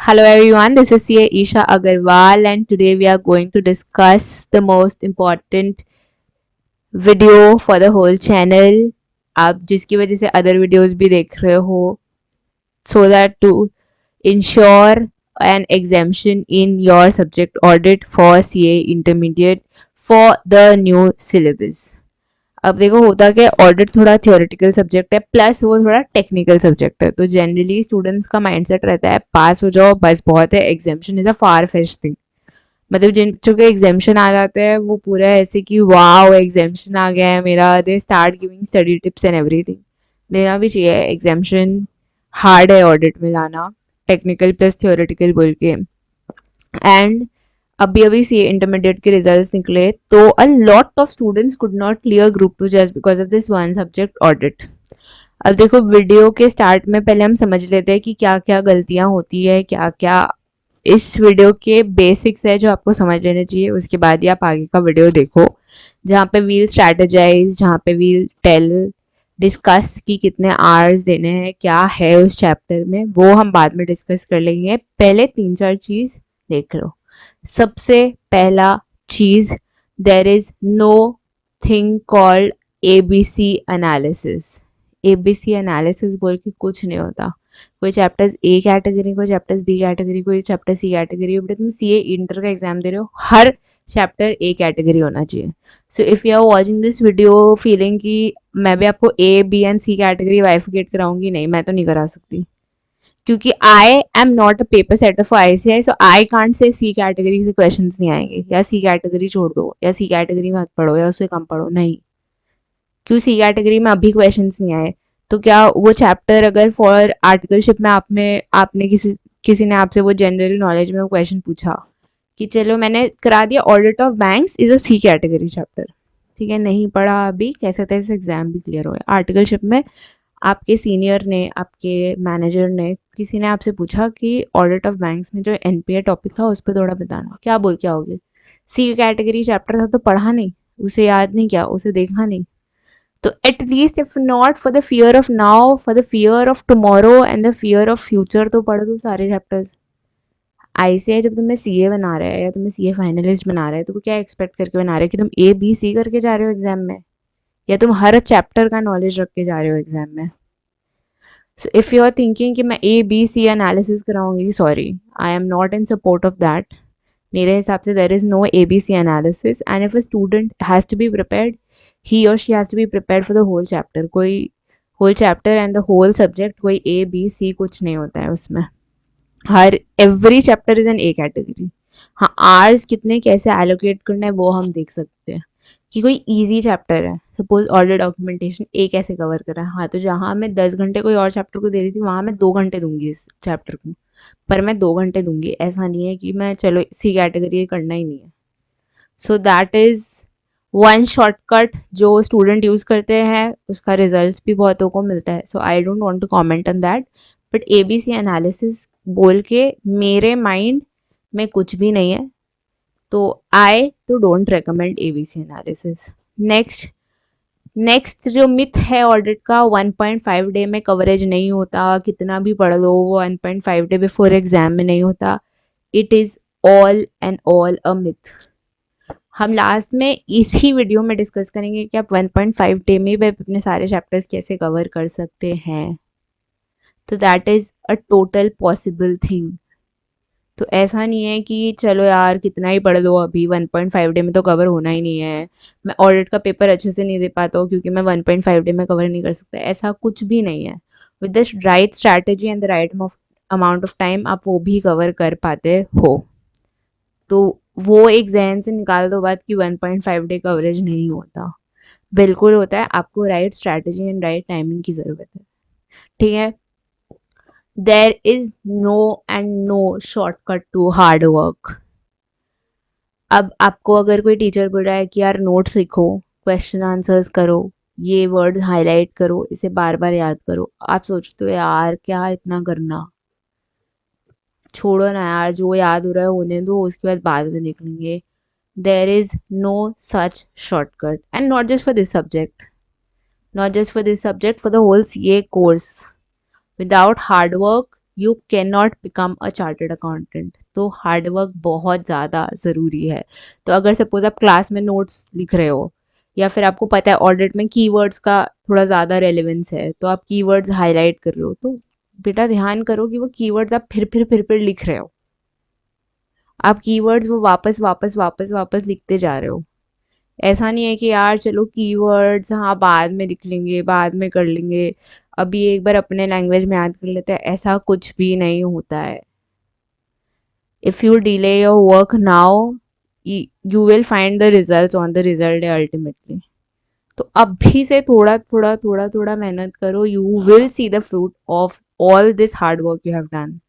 Hello everyone, this is CA Isha Agarwal and today we are going to discuss the most important video for the whole channel. आप जिसकी वजह से other videos भी देख रहे हो so that to ensure an exemption in your subject audit for CA intermediate for the new syllabus. अब देखो होता क्या ऑडिट थोड़ा थियोरेटिकल सब्जेक्ट है प्लस वो थोड़ा टेक्निकल सब्जेक्ट है तो जनरली स्टूडेंट्स का माइंडसेट रहता है पास हो जाओ बस बहुत है examination is a far fetch thing मतलब जिन बच्चों के एग्जामिशन आ जाते हैं वो पूरा ऐसे कि वाओ एग्जामिशन आ गया है मेरा they start giving study tips and everything देना भी चाहिए एग्जामिशन हार्ड है ऑडिट में लाना टेक्निकल प्लस थियोरेटिकल बोल के एंड अभी अभी सी इंटरमीडिएट के रिजल्ट्स निकले तो a lot of students could not clear group two just because of this one subject audit. अब देखो वीडियो के स्टार्ट में पहले हम समझ लेते हैं कि क्या क्या गलतियां होती है क्या क्या इस वीडियो के बेसिक्स है जो आपको समझ लेने चाहिए उसके बाद ही आप आगे का वीडियो देखो जहाँ पे वील स्ट्रैटेजाइज जहाँ पे वील टेल डिस्कस कि कितने आवर्स देने हैं क्या है उस चैप्टर में वो हम बाद में डिस्कस कर लेंगे पहले तीन चार चीज देख लो। सबसे पहला चीज देर is know thing called ABC analysis. ABC analysis बोल के कुछ नहीं होता। कोई चैप्टर्स ए कैटेगरी कोई चैप्टर्स बी कैटेगरी कोई चैप्टर सी कैटेगरी बट तुम सी ए इंटर का एग्जाम दे रहे हो हर चैप्टर ए कैटेगरी होना चाहिए। So if you are watching this video feeling कि मैं भी आपको A B and C category वाइफिकेट कराऊंगी नहीं मैं तो नहीं करा सकती क्योंकि I am not a paper setter for ICI so I can't say C category से क्वेश्चन नहीं आएंगे या सी कैटेगरी छोड़ दो या सी कैटेगरी मत पढ़ो या उससे कम पढ़ो नहीं। क्यों सी कैटेगरी में अभी क्वेश्चन नहीं आए तो क्या वो चैप्टर अगर फॉर आर्टिकलशिप में आपने किसी ने आपसे वो जनरल नॉलेज में वो क्वेश्चन पूछा कि चलो मैंने करा दिया audit of banks is a C category chapter ठीक है नहीं पढ़ा अभी कैसे तैसे एग्जाम भी क्लियर हो गया आर्टिकलशिप में आपके सीनियर ने आपके मैनेजर ने किसी ने आपसे पूछा कि ऑडिट ऑफ बैंक्स में जो एनपीए टॉपिक था उस पर थोड़ा बताना क्या बोल के आओगे सी कैटेगरी चैप्टर था तो पढ़ा नहीं उसे याद नहीं किया उसे देखा नहीं तो at least if not for the fear of now for the fear of tomorrow and the fear of future तो पढ़ दो सारे चैप्टर्स। आईसीआई जब तुम्हें सीए बना रहा है या तुम्हें सीए फाइनलिस्ट बना रहा है तो वो क्या एक्सपेक्ट करके बना रहा है कि तुम ए बी सी करके जा रहे हो एग्जाम में या तुम हर चैप्टर का नॉलेज रख के जा रहे हो एग्जाम में। So if you are thinking कि मैं ए बी सी एनालिसिस कराऊंगी sorry I am not in support of that. मेरे हिसाब से there is no A B C analysis and if a student has to be prepared he और she has to be prepared for the whole chapter कोई whole chapter and the whole subject कोई A B C कुछ नहीं होता है उसमें हर every chapter is an A category. हाँ hours कितने कैसे एलोकेट करना है वो हम देख सकते हैं कि कोई इजी चैप्टर है सपोज ऑर्डर डॉक्यूमेंटेशन ए कैसे कवर कर रहा है हाँ तो जहाँ मैं 10 घंटे कोई और चैप्टर को दे रही थी वहाँ मैं 2 घंटे दूंगी इस चैप्टर को पर मैं 2 घंटे दूंगी ऐसा नहीं है कि मैं चलो सी कैटेगरी करना ही नहीं है। So that is one shortcut जो स्टूडेंट यूज करते हैं उसका रिजल्ट भी बहुतों को मिलता है so I don't want to comment on that but A B C analysis बोल के मेरे माइंड में कुछ भी नहीं है तो आई तो don't recommend ABC analysis. Next next जो मिथ है ऑडिट का 1.5 डे में कवरेज नहीं होता कितना भी पढ़ लो वो 1.5 डे बिफोर एग्जाम में नहीं होता it is all and all a myth. हम लास्ट में इसी वीडियो में डिस्कस करेंगे कि आप 1.5 डे में भी अपने सारे चैप्टर्स कैसे कवर कर सकते हैं तो that is a total possible thing. तो ऐसा नहीं है कि चलो यार कितना ही पढ़ लो अभी 1.5 डे में तो कवर होना ही नहीं है मैं ऑडिट का पेपर अच्छे से नहीं दे पाता हूँ क्योंकि मैं 1.5 डे में कवर नहीं कर सकता ऐसा कुछ भी नहीं है। With the right strategy and the right amount of time आप वो भी कवर कर पाते हो। तो वो एक जहन से निकाल दो बात कि 1.5 डे कवरेज नहीं होता बिल्कुल होता है आपको right strategy and right timing की ज़रूरत है ठीक है। There is no end no shortcut to hard work. अब आपको अगर कोई टीचर बोल रहा है कि यार नोट्स लिखो क्वेश्चन आंसर्स करो ये वर्ड्स हाईलाइट करो इसे बार बार याद करो आप सोचते हो यार क्या इतना करना छोड़ो ना यार जो याद हो रहा है होने दो उसके बाद में देख लेंगे। There is no such shortcut and not just for this subject not just for this subject for the whole CA course without hard work you can not become a chartered accountant. तो hard work बहुत ज़्यादा ज़रूरी है। तो अगर suppose आप class में notes लिख रहे हो या फिर आपको पता है ऑडिट में कीवर्ड्स का थोड़ा ज़्यादा रेलेवेंस है, तो आप कीवर्ड्स हाईलाइट कर रहे हो, तो बेटा ध्यान करो कि वो कीवर्ड्स आप फिर लिख रहे हो। आप कीवर्ड्स वो वापस वापस वापस वापस लिखते जा रहे हो। ऐसा नहीं है कि यार चलो कीवर्ड्स हाँ बाद में लिख लेंगे, बाद में कर लेंगे, अभी एक बार अपने लैंग्वेज में याद कर लेते हैं, ऐसा कुछ भी नहीं होता है। If you delay your work now, you will find the results on the result day ultimately. तो अभी से थोड़ा थोड़ा थोड़ा थोड़ा मेहनत करो, you will see the fruit of all this hard work you have done.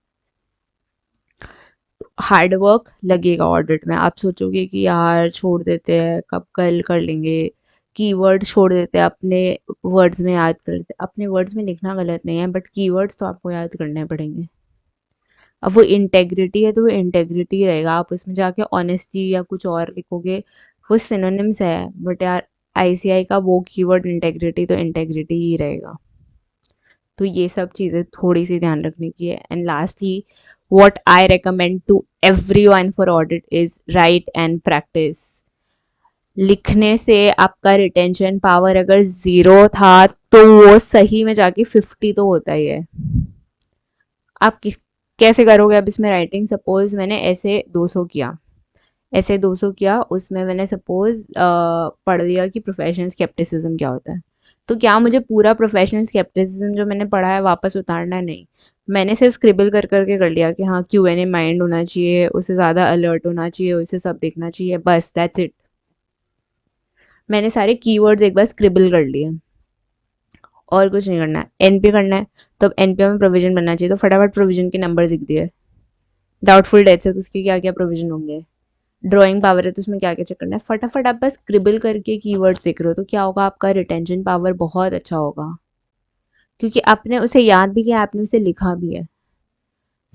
Hard work लगेगा ऑडिट में। आप सोचोगे कि यार छोड़ देते हैं, कब कल कर लेंगे, कीवर्ड छोड़ देते हैं, अपने वर्ड्स में याद कर लेते हैं। अपने वर्ड्स में लिखना गलत नहीं है, बट कीवर्ड्स तो आपको याद करने पड़ेंगे। अब वो इंटेग्रिटी है तो वो इंटेग्रिटी रहेगा, आप उसमें जाके ऑनेस्टी या कुछ और लिखोगे, वो सिनोनिम्स है, बट यार आईसीआई का वो कीवर्ड इंटेग्रिटी तो इंटेग्रिटी ही रहेगा। तो ये सब चीज़ें थोड़ी सी ध्यान रखने की है। And lastly, what I recommend to everyone for audit is write and practice। लिखने से आपका रिटेंशन पावर अगर 0 था तो वो सही में जाके 50 तो होता ही है। आप कैसे करोगे अब इसमें राइटिंग? सपोज मैंने ऐसे 200 किया, ऐसे 200 किया, उसमें मैंने सपोज पढ़ लिया कि प्रोफेशनल स्केप्टिसिज्म क्या होता है। तो क्या मुझे पूरा प्रोफेशनल स्केप्टिसिज्म जो मैंने पढ़ा है वापस उतारना है? नहीं। मैंने सिर्फ स्क्रिबल कर करके कर लिया कि हाँ Q&A माइंड होना चाहिए, उससे ज़्यादा अलर्ट होना चाहिए, उसे सब देखना चाहिए, बस दैट्स इट। मैंने सारे कीवर्ड्स एक बार स्क्रिबल कर लिए, और कुछ नहीं करना है। एनपी करना है तो अब एनपी में प्रोविजन बनना चाहिए, तो फटाफट प्रोविजन के नंबर लिख दिए। डाउटफुल डेथ है तो उसके क्या क्या प्रोविजन होंगे। ड्राइंग पावर है तो उसमें क्या क्या चेक करना है, फटाफट आप बस स्क्रिबल करके कीवर्ड्स लिख रहे हो, तो क्या होगा, आपका रिटेंशन पावर बहुत अच्छा होगा, क्योंकि आपने उसे याद भी किया, आपने उसे लिखा भी है।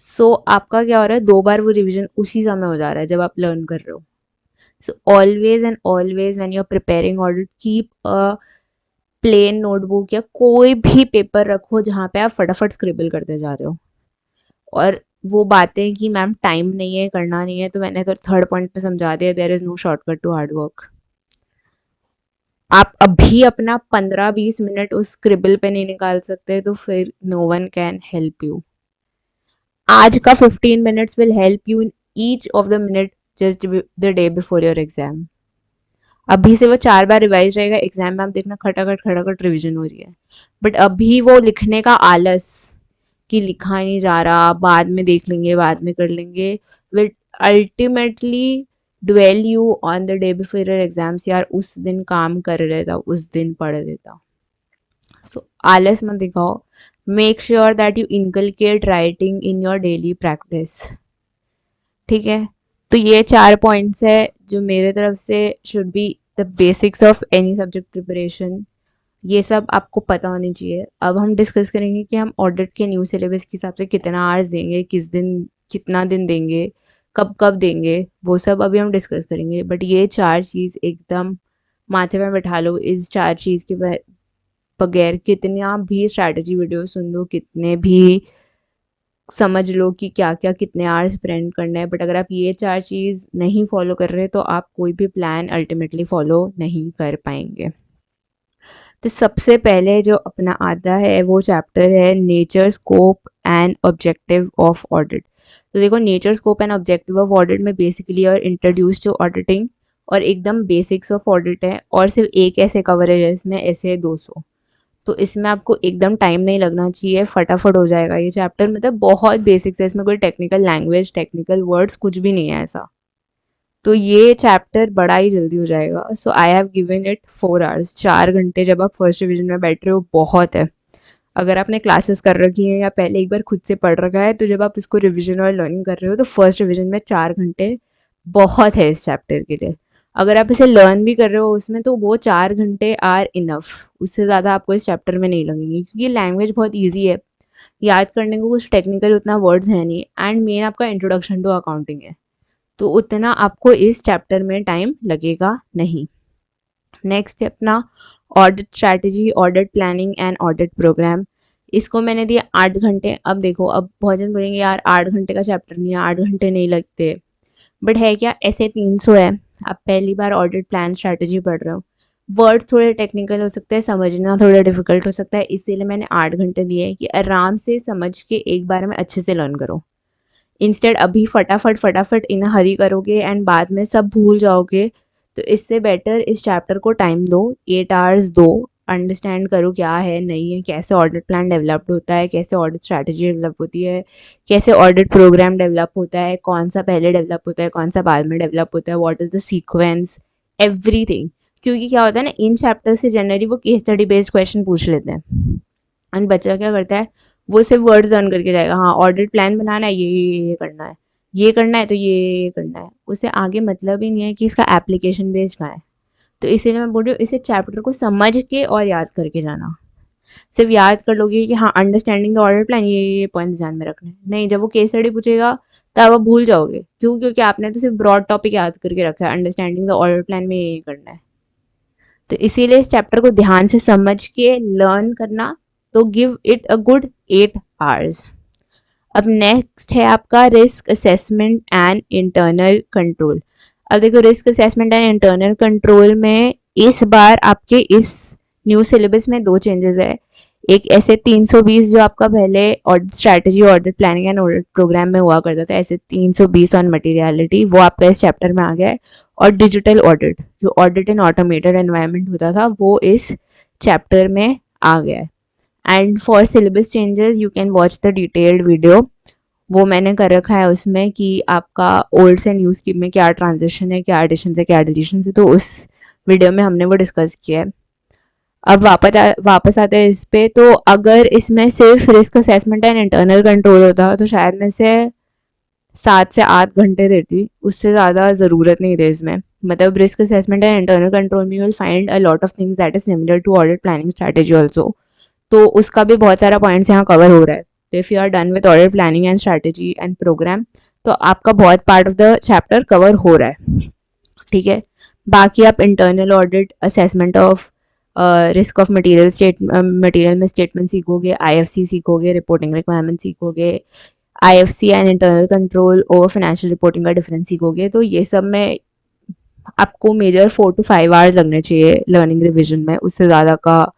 सो आपका क्या हो रहा है, 2 बार वो रिवीजन उसी समय हो जा रहा है जब आप लर्न कर रहे हो। So always and always when you are preparing audit, keep a plain notebook या कोई भी पेपर रखो जहाँ पे आप फटाफट स्क्रिबल करते जा रहे हो। और वो बातें कि मैम टाइम नहीं है, करना नहीं है, तो मैंने तो थर्ड पॉइंट पे समझा दिया, there is no shortcut to hard work. आप अभी अपना 15-20 मिनट उस स्क्रिबल पे नहीं निकाल सकते तो फिर no one can help you. आज का 15 minutes will help you in each of the minute just the day before your exam. अभी से वो 4 बार रिवाइज रहेगा, एग्जाम में आप देखना खटाखट खटाखट रिविजन हो रही है। बट अभी वो लिखने का आलस कि लिखा ही नहीं जा रहा, बाद में देख लेंगे, बाद में कर लेंगे, will ultimately dwell you on the day before your exams. यार उस दिन काम कर लेता, उस दिन पढ़ लेता। सो आलस मत दिखाओ। Make sure that you inculcate writing in your daily practice. ठीक है, तो ये 4 पॉइंट्स है जो मेरे तरफ से should be the basics of any subject preparation. ये सब आपको पता होनी चाहिए। अब हम डिस्कस करेंगे कि हम ऑडिट के न्यू सिलेबस के हिसाब से कितना आवर्स देंगे, किस दिन कितना दिन देंगे, कब कब देंगे, वो सब अभी हम डिस्कस करेंगे। बट ये 4 चीज़ एकदम माथे में बैठा लो। इस 4 चीज़ के बगैर कितना भी स्ट्रैटेजी वीडियो सुन लो, कितने भी समझ लो कि क्या क्या कितने आवर्स स्पेंड करना है, बट अगर आप ये 4 चीज़ नहीं फॉलो कर रहे तो आप कोई भी प्लान अल्टीमेटली फॉलो नहीं कर पाएंगे। तो सबसे पहले जो अपना आता है वो चैप्टर है nature scope and objective of audit. तो देखो, nature scope and objective of audit में बेसिकली और इंट्रोड्यूस टू ऑडिटिंग और एकदम बेसिक्स ऑफ ऑडिट है, और सिर्फ एक ऐसे कवरेज है इसमें, ऐसे 200। तो इसमें आपको एकदम टाइम नहीं लगना चाहिए, फटाफट हो जाएगा ये चैप्टर। मतलब बहुत बेसिक्स है, इसमें कोई टेक्निकल लैंग्वेज टेक्निकल वर्ड्स कुछ भी नहीं है ऐसा। तो ये चैप्टर बड़ा ही जल्दी हो जाएगा। So I have given it 4 hours. 4 घंटे जब आप फर्स्ट डिवीजन में बैठ रहे हो बहुत है। अगर आपने क्लासेस कर रखी हैं या पहले एक बार खुद से पढ़ रखा है, तो जब आप इसको रिवीजन और लर्निंग कर रहे हो तो फर्स्ट डिवीजन में 4 घंटे बहुत है इस चैप्टर के लिए। अगर आप इसे लर्न भी कर रहे हो उसमें, तो वो 4 घंटे आर इनफ, उससे ज़्यादा आपको इस चैप्टर में नहीं लगेंगे, क्योंकि लैंग्वेज बहुत ईजी है, याद करने को कुछ टेक्निकल उतना वर्ड्स है नहीं, एंड मेन आपका इंट्रोडक्शन टू अकाउंटिंग है, तो उतना आपको इस चैप्टर में टाइम लगेगा नहीं। नेक्स्ट है अपना audit strategy, audit planning and audit program. इसको मैंने दिया 8 घंटे। अब देखो, अब बहुत जन बोलेंगे यार 8 घंटे का चैप्टर नहीं है, 8 घंटे नहीं लगते, बट है क्या, ऐसे 300 है। आप पहली बार ऑडिट प्लान स्ट्रैटेजी पढ़ रहे हो, वर्ड थोड़े टेक्निकल हो सकते हैं, समझना थोड़ा डिफिकल्ट हो सकता है, इसीलिए मैंने 8 घंटे दिए कि आराम से समझ के एक बार में अच्छे से लर्न करो। इंस्टेड अभी फटाफट फटाफट इन हरी करोगे एंड बाद में सब भूल जाओगे, तो इससे बेटर इस चैप्टर को टाइम दो, 8 आवर्स दो, अंडरस्टैंड करो क्या है नहीं है, कैसे ऑडिट प्लान डेवलप्ड होता है, कैसे ऑडिट स्ट्रैटेजी डेवलप होती है, कैसे ऑडिट प्रोग्राम डेवलप होता है, कौन सा पहले डेवलप होता है, कौन सा बाद में डेवलप होता है, what is the sequence, everything. क्योंकि क्या होता है ना, इन चैप्टर से जनरली वो केस स्टडी बेस्ड क्वेश्चन पूछ लेते हैं, एंड बच्चा क्या करता है, वो सिर्फ वर्ड्स लर्न करके जाएगा, हाँ ऑडिट प्लान बनाना है, ये करना है, ये करना है, तो ये करना है, उसे आगे मतलब ही नहीं है कि इसका एप्लीकेशन बेस्ड कहाँ है। तो इसीलिए मैं बोल रही हूँ, इसे चैप्टर को समझ के और याद करके जाना। सिर्फ याद कर लोगे कि हाँ अंडरस्टैंडिंग द ऑडिट प्लान, ये पॉइंट ध्यान में रखने हैं। नहीं, जब वो केस स्टडी पूछेगा तब आप भूल जाओगे। क्यों? क्योंकि आपने तो सिर्फ ब्रॉड टॉपिक याद करके रखा है, अंडरस्टैंडिंग द ऑडिट प्लान में ये करना है। तो इसीलिए इस चैप्टर को ध्यान से समझ के लर्न करना, तो give it a good 8 hours. अब नेक्स्ट है आपका risk assessment and internal control. अब देखो, risk assessment and internal control में इस बार आपके इस न्यू सिलेबस में दो चेंजेस है। एक ऐसे 320 जो आपका पहले audit strategy, audit planning and audit programme में हुआ करता था, ऐसे 320 ऑन मटेरियलिटी, वो आपका इस चैप्टर में आ गया है। और डिजिटल ऑडिट, जो ऑडिट इन ऑटोमेटेड एनवायरनमेंट होता था, वो इस चैप्टर में आ गया है। And for syllabus changes you can watch the detailed video, वो मैंने कर रखा है उसमें कि आपका ओल्ड से न्यू स्कीम में क्या ट्रांजिशन है, क्या एडिशन है, क्या डिलीशन है, तो उस वीडियो में हमने वो डिस्कस किया है। अब वापस आते हैं इस पे, तो अगर इसमें सिर्फ risk assessment and internal control होता तो शायद मैं से 7 से 8 घंटे देती, उससे ज़्यादा ज़रूरत नहीं थी इसमें। मतलब risk assessment and internal control में you will find a lot of things that is similar to audit planning strategy also, तो उसका भी बहुत सारा पॉइंट्स यहाँ कवर हो रहा है। तो if you are done with audit planning and strategy and programme, तो आपका बहुत part of the chapter cover हो रहा है, ठीक है। बाकी आप internal audit, assessment of risk of material misstatement सीखोगे, आईएफसी सीखोगे, रिपोर्टिंग रिक्वायरमेंट सीखोगे, IFC and internal control over financial reporting का डिफरेंस सीखोगे। तो ये सब में आपको मेजर 4 to 5 आवर्स लगने चाहिए लर्निंग रिविजन में, उससे ज़्यादा का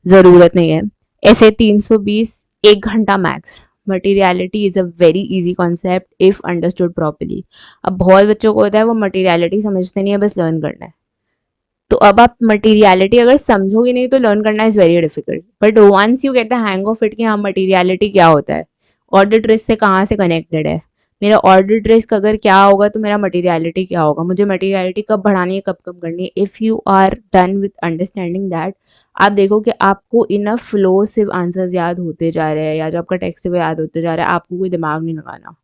ज़रूरत नहीं है। ऐसे 320, 1 घंटा max. Materiality is a very easy concept if understood properly. अब बहुत बच्चों को होता है वो मटीरियलिटी समझते नहीं है, बस लर्न करना है। तो अब आप मटीरियलिटी अगर समझोगे नहीं तो लर्न करना is very difficult, but once you get the hang of it कि हाँ मटीरियलिटी क्या होता है, ऑडिट रिस्क से कहाँ से कनेक्टेड है, मेरा ऑडिट रिस्क अगर क्या होगा तो मेरा मटीरियलिटी क्या होगा, मुझे मटीरियलिटी कब बढ़ानी है, कब कम करनी है, if you are done with understanding that, आप देखो कि आपको इनफ फ्लो सिर्फ आंसर्स याद होते जा रहे हैं, या जो आपका टेक्स्ट है वो याद होते जा रहा है, आपको कोई दिमाग नहीं लगाना।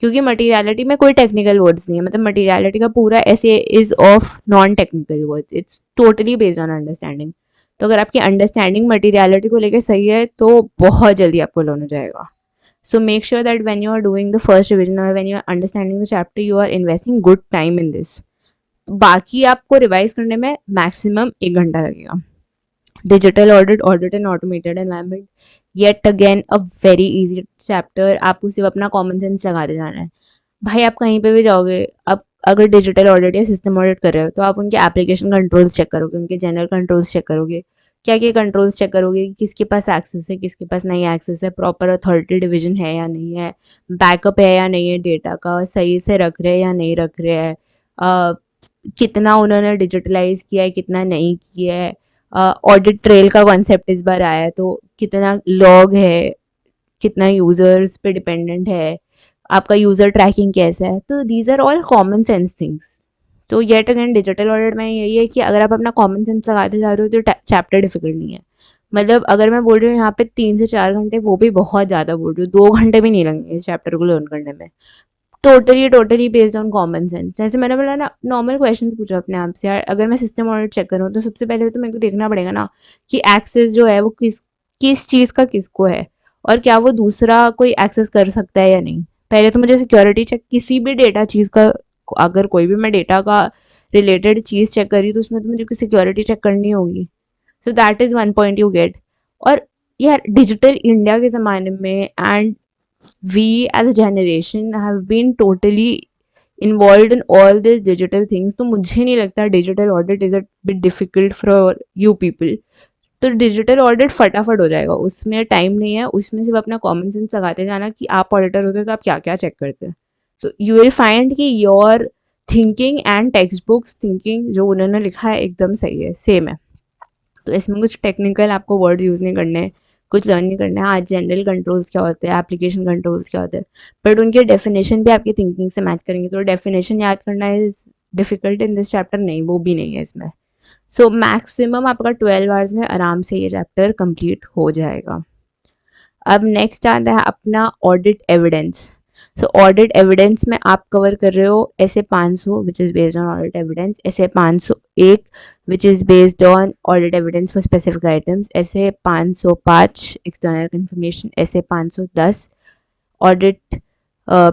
क्योंकि मटीरियलिटी में कोई टेक्निकल वर्ड्स नहीं है, मतलब मटीरियलिटी का पूरा ऐसे is of non technical words, it's totally based on understanding. तो अगर आपकी अंडरस्टैंडिंग मटीरियलिटी को लेकर सही है तो बहुत जल्दी आपको लर्न हो जाएगा। So make sure that when you are doing the first revision or when you are understanding the chapter, you are investing good time in this. बाकी आपको रिवाइज करने में मैक्सिमम 1 घंटा लगेगा। Digital audit, audit in automated environment, yet again a very easy chapter, आपको सिर्फ अपना common sense लगाते जाना है। भाई आप कहीं पे भी जाओगे, अब अगर डिजिटल ऑडिट या सिस्टम ऑडिट कर रहे हो तो आप उनके एप्लीकेशन कंट्रोल्स चेक करोगे, उनके जनरल कंट्रोल्स चेक करोगे, क्या क्या कंट्रोल्स चेक करोगे, किसके पास एक्सेस है, किसके पास नहीं एक्सेस है, प्रॉपर अथॉरिटी डिवीजन है या नहीं है, बैकअप है या नहीं है, डेटा का सही से रख रहे हैं या नहीं रख रहे हैं, कितना उन्होंने डिजिटलाइज किया है, कितना नहीं किया है, ऑडिट ट्रेल का कॉन्सेप्ट इस बार आया है, तो कितना लॉग है, कितना यूजर्स पे डिपेंडेंट है, आपका यूजर ट्रैकिंग कैसा है, तो these are all common sense things. तो येट अगेन डिजिटल ऑडिट में यही है कि अगर आप अपना कॉमन सेंस लगाते जा रहे हो तो चैप्टर डिफिकल्ट नहीं है। मतलब अगर मैं बोल रही हूँ यहाँ पे 3 से 4 घंटे, वो भी बहुत ज़्यादा बोल रही हूँ, 2 घंटे भी नहीं लगेंगे इस चैप्टर को लर्न करने में। Totally based on common sense. जैसे मैंने बोला ना, नॉर्मल क्वेश्चन पूछो अपने आप से, यार अगर मैं सिस्टम ऑडिट चेक करूँ तो सबसे पहले तो मेरे को देखना पड़ेगा ना कि एक्सेस जो है वो किस किस चीज़ का किसको है, और क्या वो दूसरा कोई एक्सेस कर सकता है या नहीं। पहले तो मुझे सिक्योरिटी चेक, किसी भी डेटा चीज़ का, अगर कोई भी मैं डेटा का रिलेटेड चीज़ चेक करी तो उसमें तो मुझे सिक्योरिटी चेक करनी होगी। So that is one point you get. और यार डिजिटल इंडिया के ज़माने में and we as a generation have been totally involve in all this digital things, तो मुझे नहीं लगता digital audit is a bit difficult for you people. तो डिजिटल ऑडिट फटाफट हो जाएगा, उसमें टाइम नहीं है, उसमें सिर्फ अपना कॉमन सेंस लगाते जाना कि आप ऑडिटर होते हो तो आप क्या क्या चेक करते हैं। तो यू विल फाइंड कि your thinking and text books thinking जो उन्होंने लिखा है एकदम सही है, सेम है। तो इसमें कुछ टेक्निकल आपको वर्ड यूज़ नहीं करने, कुछ लर्न नहीं करना है। आज जनरल कंट्रोल्स क्या होते हैं, एप्लीकेशन कंट्रोल्स क्या होते हैं, बट उनके डेफिनेशन भी आपकी थिंकिंग से मैच करेंगे। तो डेफिनेशन याद करना is difficult in this chapter, नहीं वो भी नहीं है इसमें। सो मैक्सिमम आपका 12 आवर्स में आराम से ये चैप्टर कंप्लीट हो जाएगा। अब नेक्स्ट आता है अपना ऑडिट एविडेंस। सो ऑडिट एविडेंस में आप कवर कर रहे हो ऐसे 500 which is based on audit evidence, ऐसे 501 which is based on audit evidence for specific items, ऐसे 505 एक्सटर्नल इन्फॉर्मेशन, ऐसे 510 audit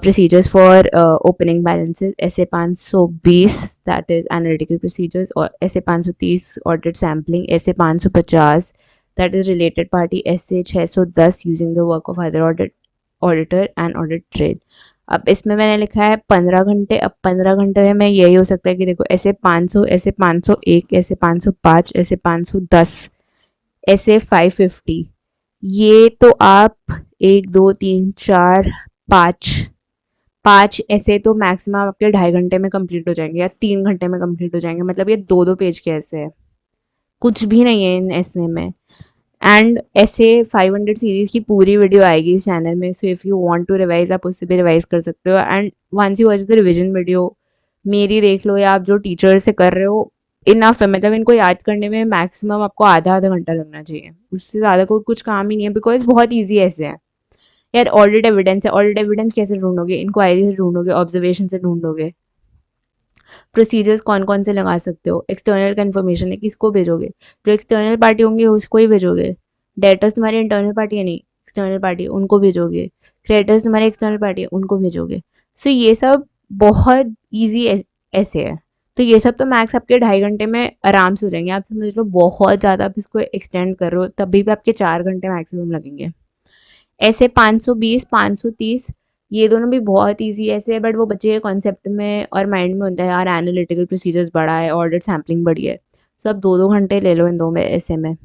procedures for opening balances, ऐसे 520 that is analytical procedures, और ऐसे 530 audit sampling, ऐसे 550 that is related party, ऐसे 610 using the work of other auditor and audit trail। अब इसमें मैंने लिखा है 15 घंटे। अब 15 घंटे में यही हो सकता है कि देखो ऐसे 500, ऐसे 501, ऐसे 505, ऐसे 510, ऐसे 550, ये तो आप 1 2 3 4 5 5 ऐसे तो मैक्सिमम आपके 2.5 घंटे में कंप्लीट हो जाएंगे या 3 घंटे में कंप्लीट हो जाएंगे। मतलब ये 2 पेज के ऐसे है, कुछ भी नहीं है इन ऐसे में। एंड ऐसे 500 सीरीज की पूरी वीडियो आएगी इस चैनल में, so if you want to revise आप उससे भी रिवाइज कर सकते हो। And once you watch the revision video, मेरी देख लो या आप जो टीचर से कर रहे हो, इनफ है। मतलब इनको याद करने में मैक्सिमम आपको आधा आधा घंटा लगना चाहिए, उससे ज़्यादा कोई कुछ काम ही नहीं है, बिकॉज बहुत ईजी ऐसे है। यार ऑडिट एविडेंस है, ऑडिट एविडेंस कैसे ढूंढोगे, इंक्वायरी से ढूंढोगे, ऑब्जर्वेशन से ढूंढोगे। प्रोसीजर्स कौन कौन से लगा सकते हो, एक्सटर्नल कन्फर्मेशन है, किसको भेजोगे, जो एक्सटर्नल पार्टी होंगे उसको ही भेजोगे। डेटर्स तुम्हारी इंटरनल पार्टी है, नहीं एक्सटर्नल पार्टी, उनको भेजोगे। क्रेडिटर्स तुम्हारी एक्सटर्नल पार्टी है, उनको भेजोगे। सो ये सब बहुत ईजी ऐसे है। तो ये सब तो मैक्स आपके 2.5 घंटे में आराम से हो जाएंगे। आप समझ लो बहुत ज़्यादा आप इसको एक्सटेंड कर रहे हो तभी भी आपके 4 घंटे मैक्सिमम लगेंगे। ऐसे 520 530 ये दोनों भी बहुत इजी ऐसे है, बट वो बच्चे के कॉन्सेप्ट में और माइंड में होता है यार एनालिटिकल प्रोसीजर्स बड़ा है, ऑडिट सैम्पलिंग बड़ी है। सो अब 2 2 घंटे ले लो इन दो में, ऐसे में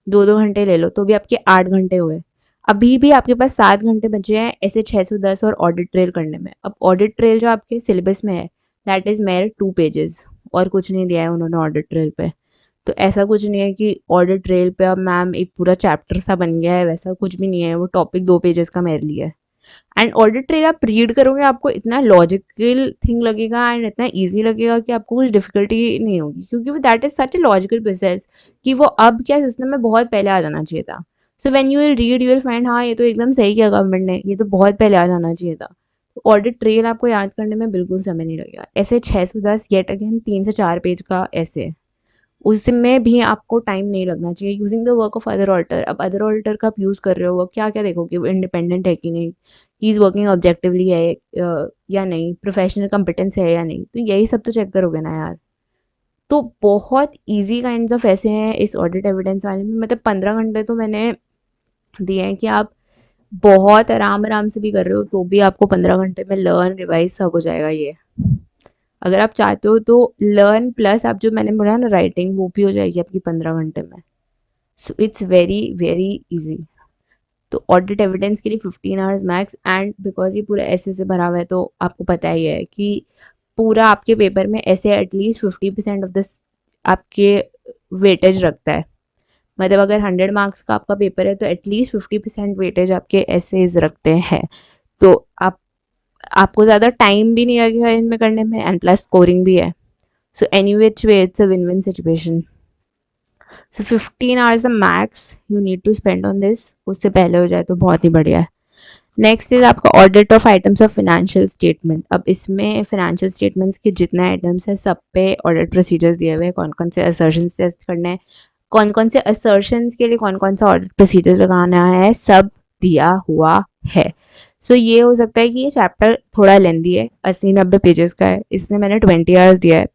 2 2 घंटे ले लो तो भी आपके 8 घंटे हुए। अभी भी आपके पास 7 घंटे बचे हैं ऐसे 610 और ऑडिट ट्रेल करने में। अब ऑडिट ट्रेल जो आपके सिलेबस में है दैट इज़ मेरे 2 पेजेस, और कुछ नहीं दिया है उन्होंने ऑडिट ट्रेल पे। तो ऐसा कुछ नहीं है कि ऑडिट ट्रेल पे अब मैम एक पूरा चैप्टर सा बन गया है, वैसा कुछ भी नहीं है। वो टॉपिक 2 पेजेस का मेरे लिए है। एंड ऑडिट ट्रेल आप रीड करोगे आपको इतना लॉजिकल थिंग लगेगा एंड इतना इजी लगेगा कि आपको कुछ डिफिकल्टी नहीं होगी, क्योंकि वो that is such a logical process कि वो अब क्या सिस्टम में बहुत पहले आ जाना चाहिए था। So when you will read you will find हाँ ये तो एकदम सही किया गवर्नमेंट ने, ये तो बहुत पहले आ जाना चाहिए था। ऑडिट ट्रेल आपको याद करने में बिल्कुल समय नहीं लगेगा। ऐसे 610 येट अगेन 3 से 4 पेज का ऐसे, उसमें भी आपको टाइम नहीं लगना चाहिए। Using the work of other auditor, अब अदर ऑडिटर का आप यूज़ कर रहे हो, वो क्या क्या देखोगे, वो इंडिपेंडेंट है कि नहीं, ही इज़ वर्किंग ऑब्जेक्टिवली है या नहीं, प्रोफेशनल कंपिटेंस है या नहीं, तो यही सब तो चेक करोगे ना यार। तो बहुत ईजी काइंड ऑफ ऐसे हैं इस ऑडिट एविडेंस वाले में। मतलब 15 घंटे तो मैंने दिए हैं कि आप बहुत आराम आराम से भी कर रहे हो तो भी आपको 15 घंटे में लर्न रिवाइज सब हो जाएगा ये। अगर आप चाहते हो तो लर्न प्लस आप जो मैंने बोला ना राइटिंग, वो भी हो जाएगी आपकी 15 घंटे में। So it's very very easy. तो ऑडिट एविडेंस के लिए 15 आवर्स मैक्स। एंड बिकॉज ये पूरा ऐसे से भरा हुआ है तो आपको पता ही है कि पूरा आपके पेपर में ऐसे एटलीस्ट 50% ऑफ दिस आपके वेटेज रखता है। मतलब अगर 100 मार्क्स का आपका पेपर है तो एटलीस्ट 50% वेटेज आपके ऐसेज रखते हैं। तो आपको ज़्यादा टाइम भी नहीं लगेगा इनमें करने में एंड प्लस स्कोरिंग भी है। So any which way it's a win win situation. So 15 hours the max you need to spend on this, उससे पहले हो जाए तो बहुत ही बढ़िया है। नेक्स्ट इज आपका audit of items of financial statement. अब इसमें फाइनेंशियल स्टेटमेंट्स के जितने आइटम्स हैं सब पे ऑडिट प्रोसीजर्स दिए हुए हैं, कौन कौन से असर्शंस टेस्ट करने हैं, कौन कौन से असर्शंस के लिए कौन कौन सा ऑडिट प्रोसीजर लगाना है, सब दिया हुआ है। सो ये हो सकता है कि ये चैप्टर थोड़ा लेंदी है, 80 90 पेजेस का है, इसमें मैंने 20 आवर्स दिया है।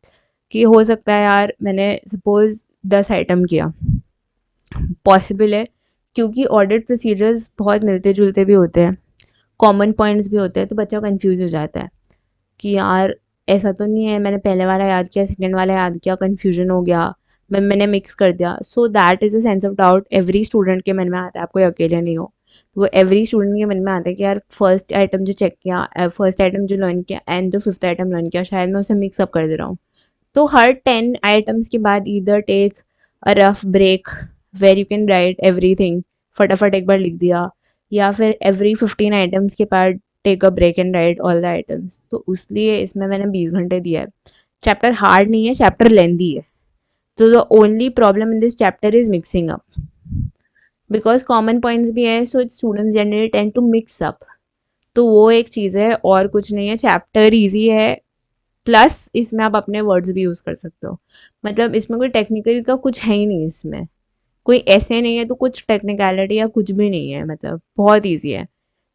कि हो सकता है यार मैंने सपोज 10 आइटम किया, पॉसिबल है क्योंकि ऑडिट प्रोसीजर्स बहुत मिलते जुलते भी होते हैं, कॉमन पॉइंट्स भी होते हैं, तो बच्चा कंफ्यूज हो जाता है कि यार ऐसा तो नहीं है, मैंने पहले वाला याद किया, सेकंड वाला याद किया, कंफ्यूजन हो गया, मैंने मिक्स कर दिया। सो that is a sense of doubt every student के मन में आता है, आप कोई अकेले नहीं हो। तो वो एवरी स्टूडेंट के मन में आता है कि यार फर्स्ट आइटम जो चेक किया, फर्स्ट आइटम जो लर्न किया एंड जो फिफ्थ आइटम लर्न किया, शायद मैं उसे मिक्सअप कर दे रहा हूँ। तो हर 10 आइटम्स के बाद either take a rough break where you can write everything, फटाफट एक बार लिख दिया, या फिर एवरी 15 आइटम्स के बाद take a break and write all the items. तो इसलिए इसमें मैंने 20 घंटे दिया है। चैप्टर हार्ड नहीं है, चैप्टर लेंदी है। तो the only problem in this chapter is mixing up, because common points भी है, so students generally tend to mix up. तो वो एक चीज़ है और कुछ नहीं है। चैप्टर ईजी है, प्लस इसमें आप अपने वर्ड्स भी यूज़ कर सकते हो। मतलब इसमें कोई टेक्निकल का कुछ है ही नहीं, इसमें कोई ऐसे नहीं है तो कुछ टेक्निकलिटी या कुछ भी नहीं है, मतलब बहुत ईजी है।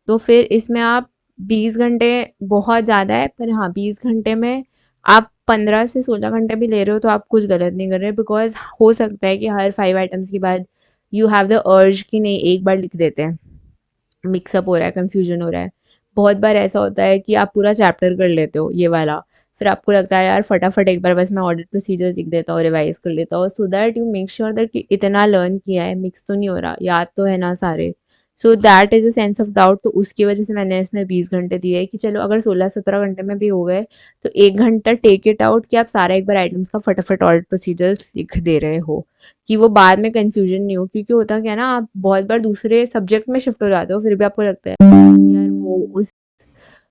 तो फिर इसमें आप 20 घंटे बहुत ज़्यादा है, पर हाँ 20 घंटे में आप 15 से 16 घंटे भी ले रहे हो तो आप कुछ गलत नहीं कर रहे, बिकॉज हो सकता है कि हर 5 आइटम्स के बाद यू हैव द अर्ज कि नहीं एक बार लिख देते हैं, मिक्सअप हो रहा है, कंफ्यूजन हो रहा है। बहुत बार ऐसा होता है कि आप पूरा चैप्टर कर लेते हो ये वाला, फिर आपको लगता है यार फटाफट एक बार बस मैं ऑडिट प्रोसीजर्स लिख देता हूँ, रिवाइज कर लेता हूँ, so that you make sure that कि इतना लर्न किया है, मिक्स तो नहीं हो रहा, याद तो है ना सारे। सो that is a sense of doubt. तो उसकी वजह से मैंने इसमें 20 घंटे दिए कि चलो अगर 16-17 घंटे में भी हो गए तो 1 घंटा टेक इट आउट कि आप सारा एक बार आइटम्स का फटाफट ऑडिट प्रोसीजर्स लिख दे रहे हो, कि वो बाद में कंफ्यूजन नहीं हो। क्योंकि होता क्या है ना, आप बहुत बार दूसरे सब्जेक्ट में शिफ्ट हो जाते हो, फिर भी आपको लगता है यार वो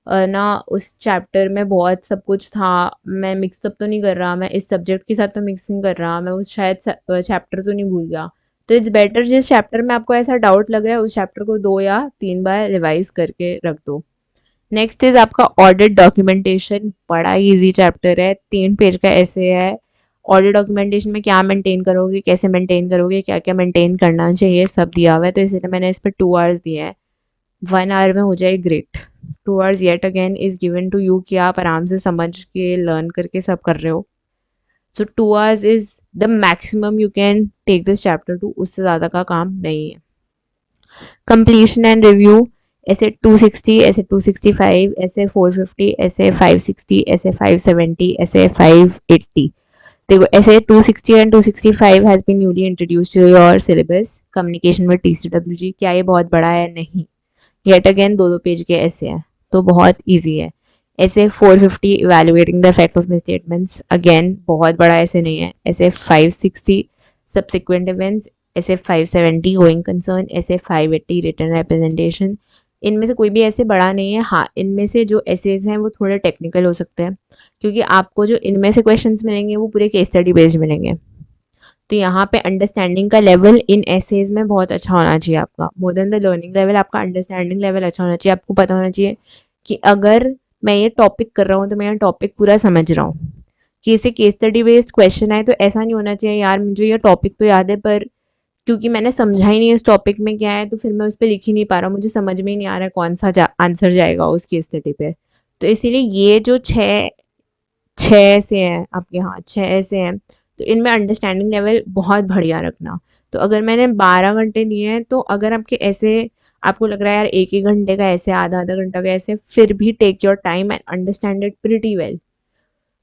ना उस चैप्टर में बहुत सब कुछ था, मैं मिक्सअप तो नहीं कर रहा, मैं इस सब्जेक्ट के साथ तो मिक्सिंग कर रहा, मैं उस शायद चैप्टर तो नहीं भूल गया। तो इट्स बेटर जिस चैप्टर में आपको ऐसा डाउट लग रहा है उस चैप्टर को 2 या 3 बार रिवाइज करके रख दो। नेक्स्ट इज आपका ऑडिट डॉक्यूमेंटेशन। बड़ा इजी चैप्टर है, 3 पेज का ऐसे है। ऑडिट डॉक्यूमेंटेशन में क्या मेंटेन करोगे, कैसे मेंटेन करोगे, क्या क्या मेंटेन करना चाहिए, सब दिया हुआ है। तो इसलिए मैंने इस पर 2 आवर्स दिए हैं, 1 आवर में हो जाए great. 2 hours yet again is given to you कि आप आराम से समझ के लर्न करके सब कर रहे हो। So 2 hours is the maximum you can take this chapter to, उससे ज़्यादा का काम नहीं है। कंप्लीशन एंड रिव्यू, ऐसे 260, ऐसे 265, ऐसे 450, ऐसे 560, ऐसे 570, ऐसे 580। देखो ऐसे 260 and 265 has been newly introduced to your syllabus communication with TCWG। क्या ये बहुत बड़ा है? नहीं। येट अगेन 2-2 पेज के ऐसे हैं, तो बहुत ईजी है। ऐसे 450 evaluating the effect of misstatements, again बहुत बड़ा ऐसे नहीं है। ऐसे 560 सब्सिक्वेंट इवेंट्स, ऐसे 570 गोइंग कंसर्न, ऐसे 580 रिटर्न रिप्रेजेंटेशन। इनमें से कोई भी ऐसे बड़ा नहीं है। हाँ, इनमें से जो एसेज हैं वो थोड़े टेक्निकल हो सकते हैं, क्योंकि आपको जो इनमें से क्वेश्चंस मिलेंगे वो पूरे केस स्टडी बेस्ड मिलेंगे। तो यहाँ पे अंडरस्टैंडिंग का लेवल इन एसेज में बहुत अच्छा होना चाहिए आपका, more than the learning level आपका अंडरस्टैंडिंग लेवल अच्छा होना चाहिए। आपको पता होना चाहिए कि अगर मैं ये टॉपिक कर रहा हूँ तो मैं ये टॉपिक पूरा समझ रहा हूँ। कि इसे केस स्टडी बेस्ड क्वेश्चन आए तो ऐसा नहीं होना चाहिए यार मुझे ये टॉपिक तो याद है, पर क्योंकि मैंने समझा ही नहीं इस टॉपिक में क्या है तो फिर मैं उस पर लिख ही नहीं पा रहा हूँ, मुझे समझ में ही नहीं आ रहा है कौन सा आंसर जाएगा उस केस स्टडी पे। तो इसीलिए ये जो छः छः से हैं आपके, हाँ 6 से हैं, तो इनमें अंडरस्टैंडिंग लेवल बहुत बढ़िया रखना। तो अगर मैंने 12 घंटे दिए हैं तो अगर आपके ऐसे आपको लग रहा है यार एक एक घंटे का ऐसे, आधा आधा घंटा का ऐसे, फिर भी take your time and understand it pretty well.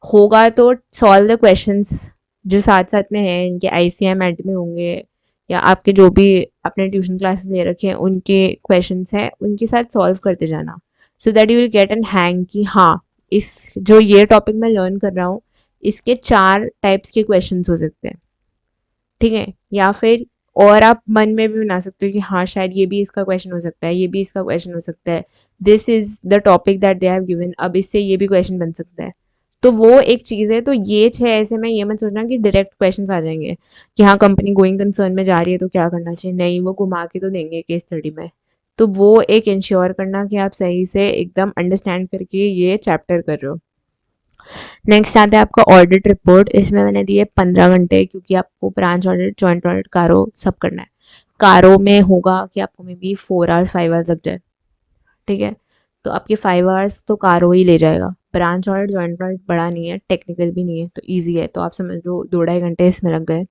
होगा तो सॉल्व द क्वेश्चंस जो साथ साथ में हैं, इनके ICMAT में होंगे, या आपके जो भी अपने ट्यूशन क्लासेस ले रखे हैं उनके क्वेश्चंस हैं उनके साथ सॉल्व करते जाना, so that you will get an hang कि हाँ इस जो ये टॉपिक मैं लर्न कर रहा हूँ इसके 4 टाइप्स के क्वेश्चंस हो सकते हैं। ठीक है, या फिर और आप मन में भी बना सकते हो कि हाँ शायद ये भी इसका क्वेश्चन हो सकता है, ये भी इसका क्वेश्चन हो सकता है, this is the topic that they have given, अब इससे ये भी क्वेश्चन बन सकता है। तो वो एक चीज़ है। तो ये 6 ऐसे में ये मत सोचना कि डायरेक्ट क्वेश्चंस आ जाएंगे कि हाँ कंपनी गोइंग कंसर्न में जा रही है तो क्या करना चाहिए, नहीं वो घुमा के तो देंगे केस स्टडी में। तो वो एक इंश्योर करना कि आप सही से एकदम अंडरस्टैंड करके ये चैप्टर कर रहे हो। नेक्स्ट आता है आपका ऑडिट रिपोर्ट। इसमें मैंने दिए 15 घंटे, क्योंकि आपको ब्रांच ऑडिट, जॉइंट ऑडिट, कारो सब करना है। कारो में होगा कि आपको मे बी 4 आवर्स 5 आवर्स लग जाए। ठीक है, तो आपके 5 आवर्स तो कारो ही ले जाएगा। ब्रांच ऑडिट जॉइंट ऑडिट बड़ा नहीं है, टेक्निकल भी नहीं है, तो ईजी है, तो आप समझ लो 2-2.5 घंटे इसमें लग गए।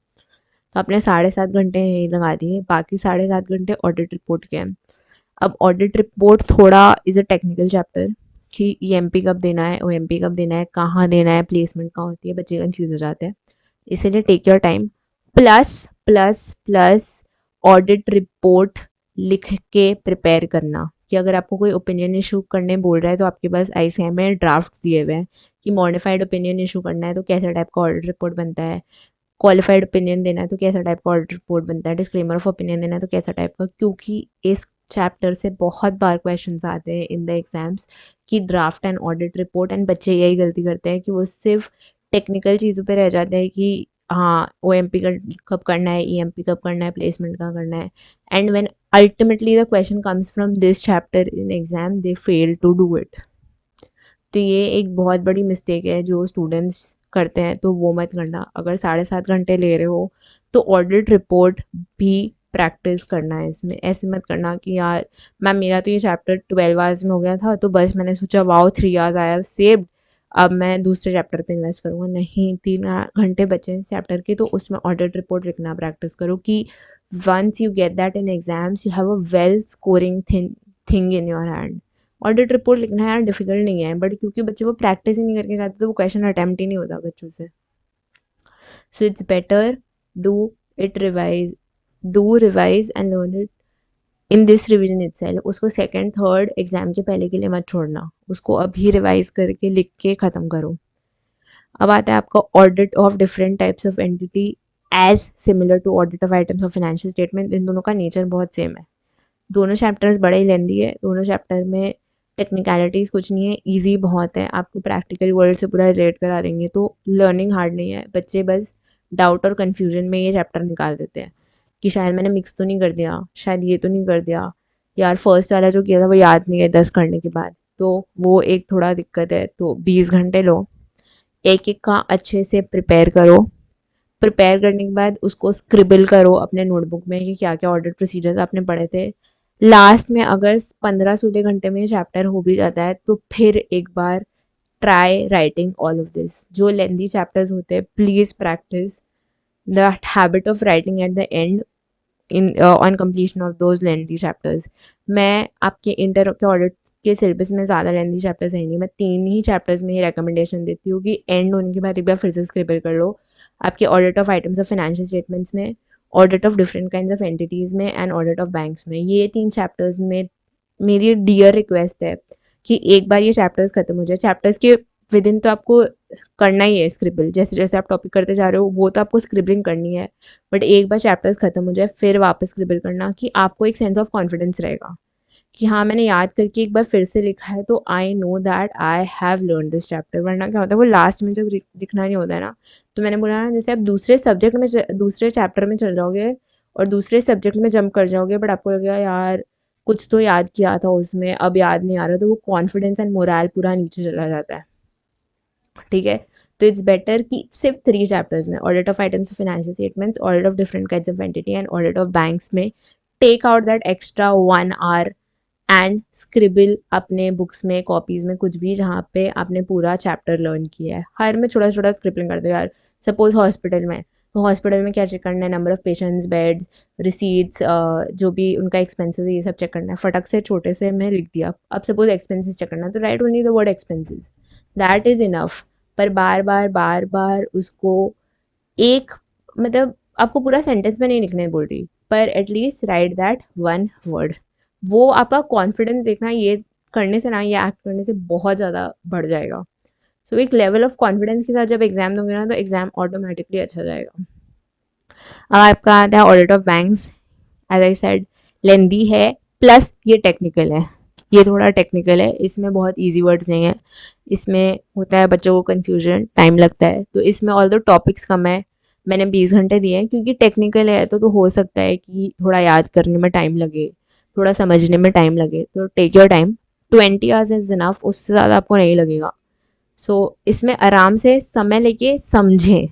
तो आपने 7.5 घंटे यही लगा दिए, बाकी 7.5 घंटे ऑडिट रिपोर्ट के हैं। अब ऑडिट रिपोर्ट थोड़ा इज़ अ टेक्निकल चैप्टर कि ईएमपी कब देना है, ओएमपी कब देना है, कहाँ देना है, प्लेसमेंट कहाँ होती है, बच्चे कंफ्यूज हो जाते हैं, इसीलिए take your time. Plus plus plus audit report लिख के प्रिपेयर करना कि अगर आपको कोई ओपिनियन इशू करने बोल रहा है तो आपके पास आईसीएम में ड्राफ्ट दिए हुए हैं कि मॉडिफाइड ओपिनियन इशू करना है तो कैसा टाइप का ऑडिट रिपोर्ट बनता है, क्वालिफाइड ओपिनियन देना है तो कैसा टाइप का ऑडिट रिपोर्ट बनता है, डिस्क्लेमर ऑफ ओपिनियन देना है तो कैसा टाइप का, क्योंकि इस चैप्टर से बहुत बार क्वेश्चंस आते हैं इन द एग्जाम्स कि draft and audit report, and बच्चे यही गलती करते हैं कि वो सिर्फ टेक्निकल चीज़ों पे रह जाते हैं कि हाँ ओएमपी कब करना है, ईएमपी कब करना है, प्लेसमेंट कहाँ करना है, and when ultimately the question comes from this chapter in exam they fail to do it. तो ये एक बहुत बड़ी मिस्टेक है जो स्टूडेंट्स करते हैं, तो वो मत करना। अगर 7.5 घंटे ले रहे हो तो ऑडिट रिपोर्ट भी प्रैक्टिस करना है इसमें। ऐसे मत करना कि यार मैम मेरा तो ये चैप्टर 12 आवर्स में हो गया था तो बस मैंने सोचा wow 3 hours I have saved, अब मैं दूसरे चैप्टर पे इन्वेस्ट करूँगा। नहीं, 3 घंटे बचे हैं इस चैप्टर के, तो उसमें ऑडिट रिपोर्ट लिखना प्रैक्टिस करो कि once you get that in exams you have a well scoring thing in your hand. Audit report लिखना यार डिफिकल्ट नहीं है, बट क्योंकि बच्चे वो प्रैक्टिस ही नहीं करके जाते तो वो क्वेश्चन अटेम्प्ट ही नहीं होता बच्चों से। So it's better do it revise, do revise and learn it in this revision itself. उसको सेकंड थर्ड एग्जाम के पहले के लिए मत छोड़ना, उसको अभी रिवाइज करके लिख के ख़त्म करो। अब आता है आपका audit of different types of entity as similar to audit of items of financial statement. इन दोनों का नेचर बहुत सेम है, दोनों चैप्टर्स बड़े ही लेंदी है, दोनों चैप्टर में टेक्निकलिटीज़ कुछ नहीं है, इजी बहुत है, आपको प्रैक्टिकल वर्ल्ड से पूरा रिलेट करा देंगे, तो लर्निंग हार्ड नहीं है। बच्चे बस डाउट और कन्फ्यूजन में ये चैप्टर निकाल देते हैं कि शायद मैंने मिक्स तो नहीं कर दिया, शायद ये तो नहीं कर दिया, यार फर्स्ट वाला जो किया था वो याद नहीं है 10 करने के बाद, तो वो एक थोड़ा दिक्कत है। तो 20 घंटे लो, एक एक का अच्छे से प्रिपेयर करो, प्रिपेयर करने के बाद उसको स्क्रिबल करो अपने नोटबुक में कि क्या क्या ऑडिट प्रोसीजर्स आपने पढ़े थे। लास्ट में अगर 15-16 घंटे में चैप्टर हो भी जाता है तो फिर एक बार try writing all of this. जो लेंदी चैप्टर्स होते हैं please practice the habit of writing at the end in on completion of those lengthy chapters. मैं आपके इंटर के ऑडिट के सिलेबस में ज़्यादा लेंदी चैप्टर्स है नहीं, मैं 3 ही चैप्टर्स में ही रिकमेंडेशन देती हूँ कि एंड होने के बाद एक बार फिर से स्क्रिबल कर लो। आपके audit of items of financial statements में, audit of different kinds of entities में एंड ऑडिट ऑफ बैंक्स में, ये 3 चैप्टर्स में मेरी डियर रिक्वेस्ट है कि एक बार ये चैप्टर्स खत्म हो जाए। चैप्टर्स के विद इन तो आपको करना ही है स्क्रिबल, जैसे जैसे आप टॉपिक करते जा रहे हो वो तो आपको स्क्रिबलिंग करनी है, बट एक बार चैप्टर्स खत्म हो जाए फिर वापस स्क्रिबल करना कि आपको एक सेंस ऑफ कॉन्फिडेंस रहेगा कि हाँ मैंने याद करके एक बार फिर से लिखा है तो I know that I have learn this chapter. वरना क्या होता है वो लास्ट में जब दिखना नहीं होता है ना, तो मैंने बोला ना जैसे आप दूसरे सब्जेक्ट में दूसरे चैप्टर में चल जाओगे और दूसरे सब्जेक्ट में जंप कर जाओगे, बट आपको लगेगा यार कुछ तो याद किया था उसमें अब याद नहीं आ रहा, तो वो कॉन्फिडेंस एंड मोरल पूरा नीचे चला जाता है। ठीक है, तो इट्स बेटर कि सिर्फ 3 चैप्टर्स में, audit of items of financial statements, audit of different kinds of entity and audit of banks में take out that extra 1 hour and scribble अपने बुक्स में, कॉपीज़ में, कुछ भी जहाँ पे आपने पूरा चैप्टर लर्न किया है हर में छोटा छोटा स्क्रिबलिंग कर दो यार। सपोज हॉस्पिटल में, तो हॉस्पिटल में क्या चेक करना है, number of patients, beds, receipts, जो भी उनका एक्सपेंसेस ये सब चेक करना है, फटक से छोटे से मैं लिख दिया। अब सपोज एक्सपेंसेस चेक करना है तो right only the word expenses, that is enough. पर बार बार उसको एक, मतलब आपको पूरा सेंटेंस में नहीं लिखने बोल रही, पर एटलीस्ट राइट दैट 1 वर्ड। वो आपका कॉन्फिडेंस देखना, ये करने से ना, ये एक्ट करने से बहुत ज़्यादा बढ़ जाएगा। सो एक लेवल ऑफ कॉन्फिडेंस के साथ जब एग्जाम दोगे ना तो एग्जाम ऑटोमेटिकली अच्छा जाएगा। अब आपका आता है audit of banks. As I said lengthy है, प्लस ये टेक्निकल है, ये थोड़ा टेक्निकल है, इसमें बहुत इजी वर्ड्स नहीं है, इसमें होता है बच्चों को कन्फ्यूजन, टाइम लगता है, तो इसमें ऑल दो टॉपिक्स कम है, मैंने 20 घंटे दिए हैं क्योंकि टेक्निकल है तो हो सकता है कि थोड़ा याद करने में टाइम लगे, थोड़ा समझने में टाइम लगे, तो take your time. 20 hours is enough, उससे ज़्यादा आपको नहीं लगेगा। सो इसमें आराम से समय लेके समझें।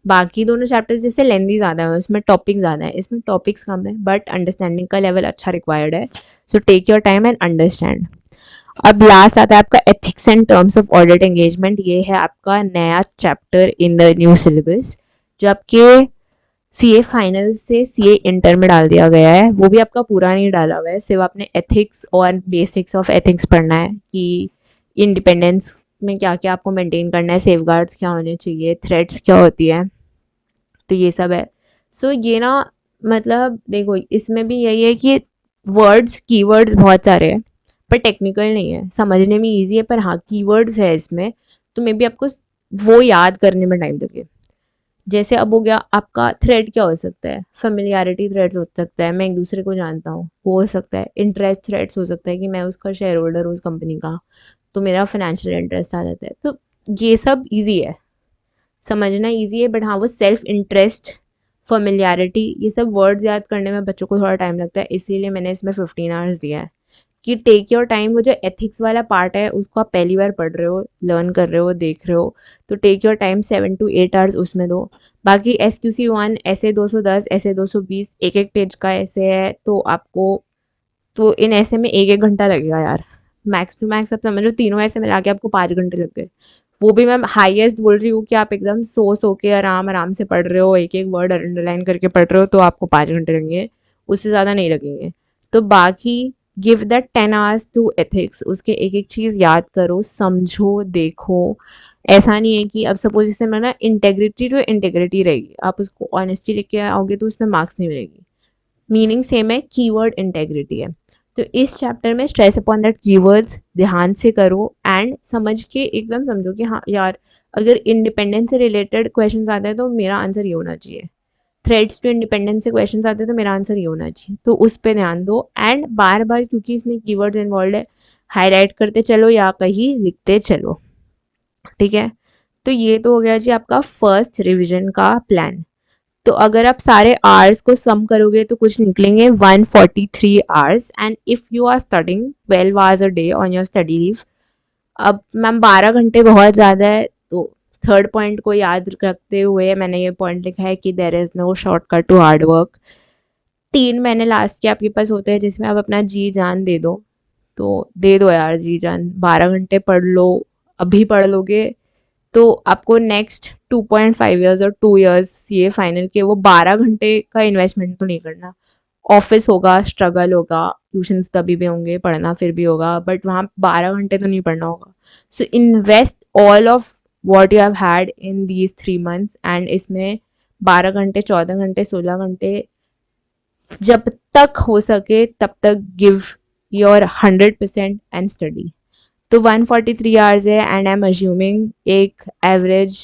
बाकी दोनों चैप्टर्स जैसे लेंदी ज़्यादा है, उसमें टॉपिक ज़्यादा है, इसमें टॉपिक्स कम है बट अंडरस्टैंडिंग का लेवल अच्छा रिक्वायर्ड है। So take your time and understand. अब लास्ट आता है आपका ethics and terms of audit engagement. ये है आपका नया chapter in the new syllabus जो आपके सीए फाइनल से सीए इंटर में डाल दिया गया है, वो भी आपका पूरा नहीं डाला हुआ है, सिर्फ आपने एथिक्स और बेसिक्स ऑफ एथिक्स पढ़ना है कि इंडिपेंडेंस में क्या क्या आपको मेंटेन करना है, सेफगार्ड्स क्या होने चाहिए, थ्रेट्स क्या होती है, तो ये सब है। सो ये ना, मतलब देखो इसमें भी यही है कि वर्ड्स कीवर्ड्स बहुत सारे हैं पर टेक्निकल नहीं है, समझने में इजी है, पर हाँ कीवर्ड्स है इसमें, तो मे बी आपको वो याद करने में टाइम लगे। जैसे अब हो गया आपका थ्रेड, क्या हो सकता है, फेमिलियरिटी थ्रेड्स हो सकता है, मैं एक दूसरे को जानता हूँ, वो हो सकता है। इंटरेस्ट थ्रेड्स हो सकता है कि मैं उसका शेयर होल्डर हूँ उस कंपनी का, तो मेरा फाइनेंशियल इंटरेस्ट आ जाता है। तो ये सब इजी है, समझना इजी है, बट हाँ वो सेल्फ इंटरेस्ट, फेमिलियरिटी, ये सब वर्ड्स याद करने में बच्चों को थोड़ा टाइम लगता है, इसीलिए मैंने इसमें 15 आवर्स दिया है कि टेक योर टाइम। वो जो एथिक्स वाला पार्ट है उसको आप पहली बार पढ़ रहे हो, लर्न कर रहे हो, देख रहे हो, तो take your time, 7 to 8 hours उसमें दो। बाकी SQC1 ऐसे 210 ऐसे 220 एक एक पेज का ऐसे है, तो आपको, तो इन ऐसे में एक एक घंटा लगेगा यार, मैक्स टू मैक्स। आप समझो तीनों ऐसे मिला के आपको 5 घंटे लग गए। वो भी मैं हाईएस्ट बोल रही हूँ कि आप एकदम सो के आराम आराम से पढ़ रहे हो, एक एक वर्ड अंडरलाइन करके पढ़ रहे हो, तो आपको 5 घंटे लगेंगे, उससे ज़्यादा नहीं लगेंगे। तो बाकी give that 10 hours to ethics, उसके एक एक चीज़ याद करो, समझो, देखो। ऐसा नहीं है कि अब सपोज इससे मैं ना इंटेग्रिटी, तो इंटेग्रिटी रहेगी, आप उसको ऑनेस्टी लेके आओगे तो उसमें मार्क्स नहीं मिलेगी, मीनिंग सेम है, कीवर्ड इंटेग्रिटी है। तो इस चैप्टर में स्ट्रेस अपॉन दैट कीवर्ड्स ध्यान से करो एंड समझ के एकदम समझो कि हाँ यार, अगर इंडिपेंडेंस से रिलेटेड क्वेश्चन आते हैं तो मेरा आंसर ये होना चाहिए, थ्रेड्स टू इंडिपेंडेंस से क्वेश्चन आते हैं तो मेरा आंसर ये होना चाहिए, तो उस पर ध्यान दो। एंड बार बार, क्योंकि इसमें कीवर्ड्स इन्वॉल्व है, हाईलाइट करते चलो या कहीं लिखते चलो, ठीक है। तो ये तो हो गया जी आपका फर्स्ट रिविजन का प्लान। तो अगर आप सारे आवर्स को सम करोगे तो कुछ निकलेंगे 143 hours, and if you are studying 12 hours a day on your study leave. अब मैम 12 घंटे बहुत ज़्यादा है, तो थर्ड पॉइंट को याद रखते हुए मैंने ये पॉइंट लिखा है कि there is no shortcut to hard work. 3 महीने लास्ट के आपके पास होते हैं जिसमें आप अपना जी जान दे दो, तो दे दो यार जी जान, 12 घंटे पढ़ लो। अभी पढ़ लोगे तो आपको नेक्स्ट 2.5 ईयर्स और 2 ईयर्स सीए फाइनल के, वो 12 घंटे का इन्वेस्टमेंट तो नहीं करना। ऑफिस होगा, स्ट्रगल होगा, ट्यूशन्स तभी भी होंगे, पढ़ना फिर भी होगा, बट वहाँ 12 घंटे तो नहीं पढ़ना होगा। So invest all of what you have had in these 3 months, and इसमें 12 घंटे, 14 घंटे, 16 घंटे, जब तक हो सके तब तक गिव योर 100% एंड स्टडी। तो 143 आवर्स है, एंड आई एम अज्यूमिंग एक एवरेज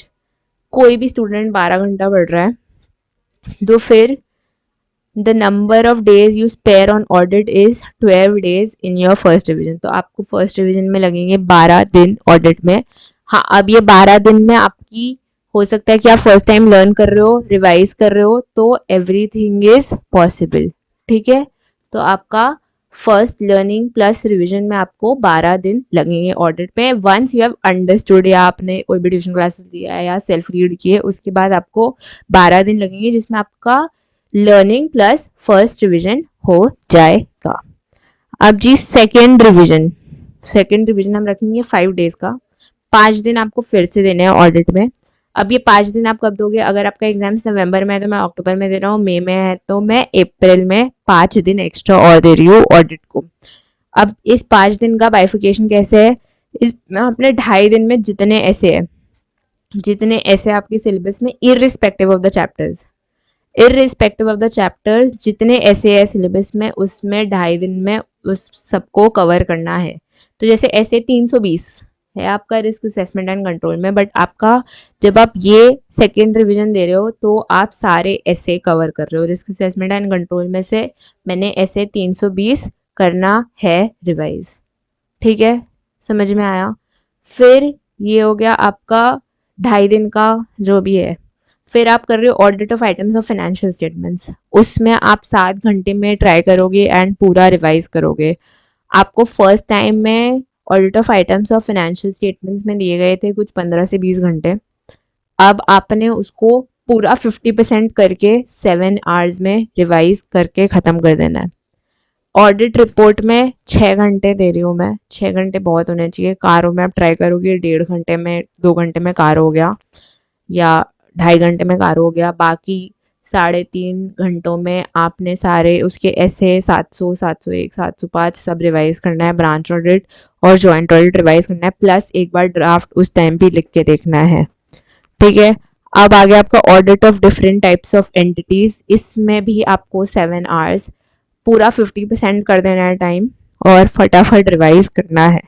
कोई भी स्टूडेंट 12 घंटा पढ़ रहा है, तो फिर the number of days you spare on audit is 12 days in your first division. तो आपको फर्स्ट डिवीजन में लगेंगे 12 दिन ऑडिट में। हाँ, अब ये 12 दिन में आपकी, हो सकता है कि आप फर्स्ट टाइम लर्न कर रहे हो, रिवाइज कर रहे हो, तो एवरीथिंग इज पॉसिबल, ठीक है। तो आपका फर्स्ट लर्निंग प्लस रिवीजन में आपको 12 दिन लगेंगे ऑडिट में। वंस यू हैव अंडरस्टूड, या आपने कोई भी ट्यूशन क्लासेस लिया है या सेल्फ रीड किए, उसके बाद आपको 12 दिन लगेंगे जिसमें आपका लर्निंग प्लस फर्स्ट रिवीजन हो जाएगा। अब जी सेकेंड रिवीजन, सेकेंड रिवीजन हम रखेंगे 5 days का। 5 दिन आपको फिर से देने हैं ऑडिट में। अब ये 5 दिन आप कब दोगे, अगर आपका एग्जाम नवंबर में है तो मैं अक्टूबर में दे रहा हूँ, मई में है तो मैं अप्रैल में 5 दिन एक्स्ट्रा और दे रही हूँ ऑडिट को। अब इस 5 दिन का बाइफिकेशन कैसे है, इस अपने 2.5 दिन में जितने ऐसे है, जितने ऐसे आपके सिलेबस में, irrespective of the chapters, irrespective of the chapters, जितने ऐसे है सिलेबस में, उसमें 2.5 दिन में उस सबको कवर करना है। तो जैसे ऐसे 320 है आपका रिस्क असेसमेंट एंड कंट्रोल में, बट आपका जब आप ये सेकेंड रिवीजन दे रहे हो तो आप सारे ऐसे कवर कर रहे हो रिस्क असेसमेंट एंड कंट्रोल में से, मैंने ऐसे 320 करना है रिवाइज, ठीक है, समझ में आया। फिर ये हो गया आपका 2.5 दिन का जो भी है। फिर आप कर रहे हो audit of items of financial statements, उसमें आप 7 घंटे में ट्राई करोगे एंड पूरा रिवाइज करोगे। आपको फर्स्ट टाइम में audit of items of financial statements में दिए गए थे कुछ 15 से 20 घंटे, अब आपने उसको पूरा 50% करके 7 आवर्स में रिवाइज करके ख़त्म कर देना है। ऑडिट रिपोर्ट में 6 घंटे दे रही हूँ मैं, 6 घंटे बहुत होने चाहिए। कारों में आप ट्राई करोगे 1.5 घंटे में, 2 घंटे में कार हो गया, या 2.5 घंटे में कार हो गया। बाकी 3.5 घंटों में आपने सारे उसके ऐसे 700, 701, 705 सब रिवाइज करना है, ब्रांच ऑडिट और जॉइंट ऑडिट रिवाइज करना है, प्लस एक बार ड्राफ्ट उस टाइम भी लिख के देखना है। ठीक है, अब आगे आपका audit of different types of entities, इसमें भी आपको 7 आवर्स पूरा 50% कर देना है टाइम और फटाफट रिवाइज करना है।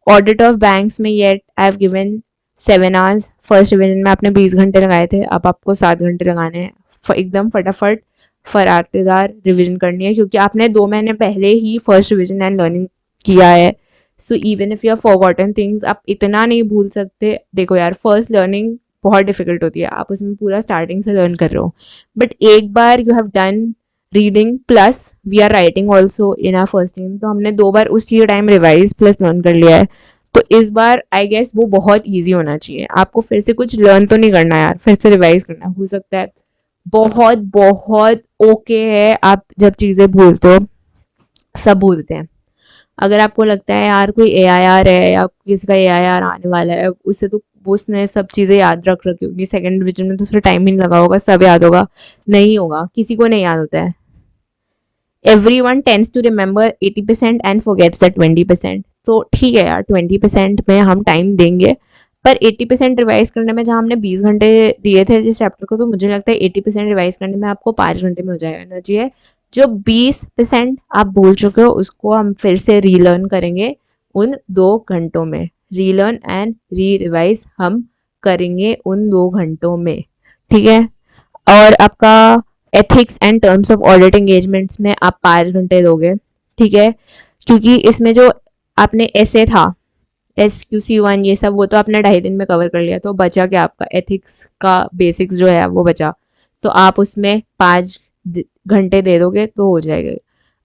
ऑडिट ऑफ बैंक्स में yet I have given 7 hours, first revision में आपने 20 घंटे लगाए थे, अब आपको 7 घंटे लगाने हैं, एकदम फटाफट फरातेदार रिविजन करनी है, क्योंकि आपने 2 महीने पहले ही फर्स्ट रिविजन एंड लर्निंग किया है। So even if you are forgotten things, आप इतना नहीं भूल सकते। देखो यार, फर्स्ट लर्निंग बहुत डिफिकल्ट होती है, आप उसमें पूरा स्टार्टिंग से लर्न कर रहे हो, बट एक बार you have done reading plus we are writing also in our first time, तो हमने 2 बार उसी टाइम रिवाइज प्लस लर्न कर लिया है, तो इस बार आई गेस वो बहुत ईजी होना चाहिए। आपको फिर से कुछ लर्न तो नहीं करना यार, फिर से रिवाइज करना हो सकता है, बहुत बहुत ओके है आप जब चीज़ें भूलते हो, सब भूलते हैं। अगर आपको लगता है यार कोई AIR है या किसी का AIR आने वाला है, उससे तो उसने सब चीज़ें याद रख रखी होगी, सेकंड डिवीजन में तो उसने टाइम ही नहीं लगा होगा, सब याद होगा, नहीं होगा, किसी को नहीं याद होता है। Everyone tends to remember 80% and forgets the 20%, तो ठीक है यार 20% में हम टाइम देंगे, पर 80% रिवाइज करने में जहाँ हमने 20 घंटे दिए थे जिस चैप्टर को, तो मुझे लगता है 80% रिवाइज करने में आपको 5 घंटे में हो जाएगा चाहिए। जो 20% आप भूल चुके हो उसको हम फिर से रीलर्न करेंगे उन 2 घंटों में, रीलर्न एंड री रिवाइज हम करेंगे उन 2 घंटों में। ठीक है, और आपका ethics and terms of audit engagements में आप 5 घंटे दोगे। ठीक है, क्योंकि इसमें जो आपने ऐसे था SQC1 ये सब, वो तो आपने 2.5 दिन में कवर कर लिया, तो बचा क्या आपका एथिक्स का बेसिक्स जो है वो बचा, तो आप उसमें 5 घंटे दे दोगे तो हो जाएगा।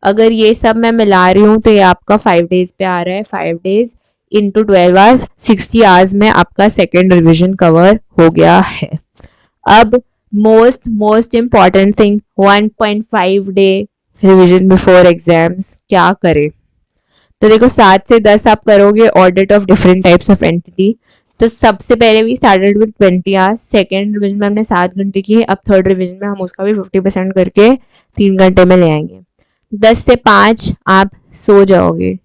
अगर ये सब मैं मिला रही हूँ तो ये आपका 5 डेज पे आ रहा है, 5 डेज इंटू 12 आवर्स, 60 आवर्स में आपका सेकेंड रिविजन कवर हो गया है। अब most important thing, 1.5 day revision before exams क्या करें। तो देखो 7 से 10 आप करोगे audit of different types of entity, तो सबसे पहले भी started with 20 hours, second revision में हमने 7 घंटे की, अब थर्ड रिविजन में हम उसका भी 50% करके 3 घंटे में ले आएंगे। 10 से 5 आप सो जाओगे,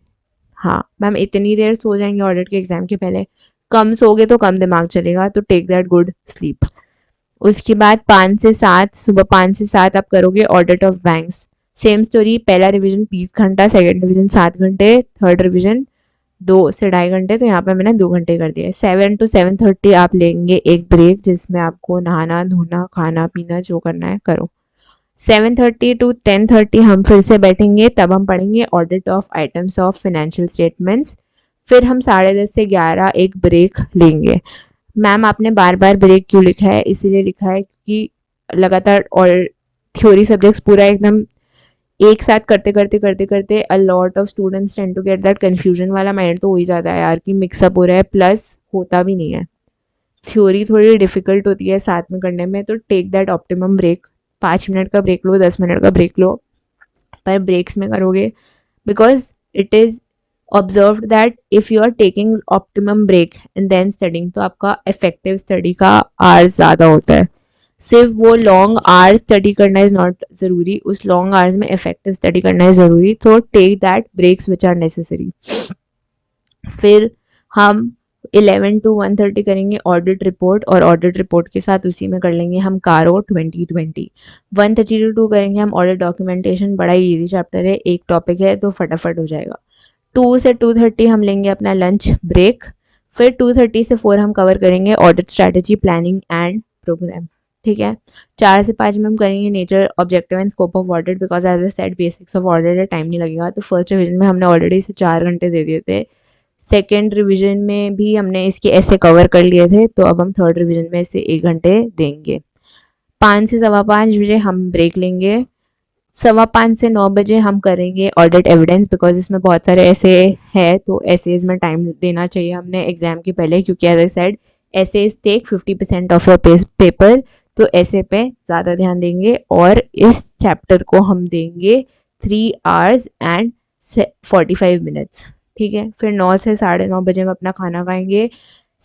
हाँ मैम इतनी देर सो जाएंगे ऑडिट के एग्जाम के पहले, कम सोगे तो कम दिमाग चलेगा, तो टेक दैट गुड स्लीप। उसके बाद 5 से 7, सुबह 5 से 7 आप करोगे audit of banks, same story, पहला रिवीजन 20 घंटा, सेकेंड रिवीजन 7 घंटे, थर्ड रिवीजन 2 से 2.5 घंटे, तो यहाँ पे मैंने 2 घंटे कर दिए। 7 to 7:30 आप लेंगे एक ब्रेक, जिसमें आपको नहाना धोना खाना पीना जो करना है करो। 7:30 to 10:30 हम फिर से बैठेंगे, तब हम पढ़ेंगे audit of items of financial statements, फिर हम 10:30 से 11 एक ब्रेक लेंगे। मैम आपने बार बार ब्रेक क्यों लिखा है, इसीलिए लिखा है कि लगातार और थ्योरी सब्जेक्ट्स पूरा एकदम एक साथ करते करते करते करते a lot of students tend to get that confusion वाला माइंड तो हो ही जाता है यार कि मिक्सअप हो रहा है, प्लस होता भी नहीं है, थ्योरी थोड़ी डिफिकल्ट होती है साथ में करने में, तो take that optimum break, 5 minute का ब्रेक लो, 10 मिनट का ब्रेक लो, पर ब्रेक्स में करोगे, because it is observe that if you are taking optimum break and then studying, तो आपका इफेक्टिव स्टडी का आवर्स ज़्यादा होता है। सिर्फ वो लॉन्ग आवर्स स्टडी करना इज़ नॉट ज़रूरी, उस लॉन्ग आवर्स में इफेक्टिव स्टडी करना इज़ ज़रूरी, तो take that breaks which are necessary. फिर हम 11 to 1:30 करेंगे ऑडिट रिपोर्ट, और ऑडिट रिपोर्ट के साथ उसी में कर लेंगे हम कारो 2020। 1:30 to 2 करेंगे हम ऑडिट डॉक्यूमेंटेशन, बड़ा ही ईजी चैप्टर है, एक टॉपिक है तो फटाफट हो जाएगा। 2 से 2:30 हम लेंगे अपना लंच ब्रेक, फिर 2:30 से 4 हम कवर करेंगे audit strategy planning and programme. ठीक है, 4 से 5 में हम करेंगे nature objective and scope of audit, because as I said basics of audit है, टाइम नहीं लगेगा, तो फर्स्ट रिविजन में हमने ऑलरेडी इसे 4 घंटे दे दिए थे, सेकेंड रिविजन में भी हमने इसके ऐसे कवर कर लिए थे, तो अब हम थर्ड रिविजन में इसे 1 घंटे देंगे। 5 से 5:15 बजे हम ब्रेक लेंगे, 5:15 से 9 बजे हम करेंगे ऑडिट एविडेंस, बिकॉज इसमें बहुत सारे ऐसे है, तो एसेज में टाइम देना चाहिए हमने एग्जाम के पहले, क्योंकि as I said SAs take 50% of your paper, तो ऐसे पे ज़्यादा ध्यान देंगे, और इस चैप्टर को हम देंगे 3 hours and 45 minutes। ठीक है, फिर 9 से 9:30 हम अपना खाना खाएंगे,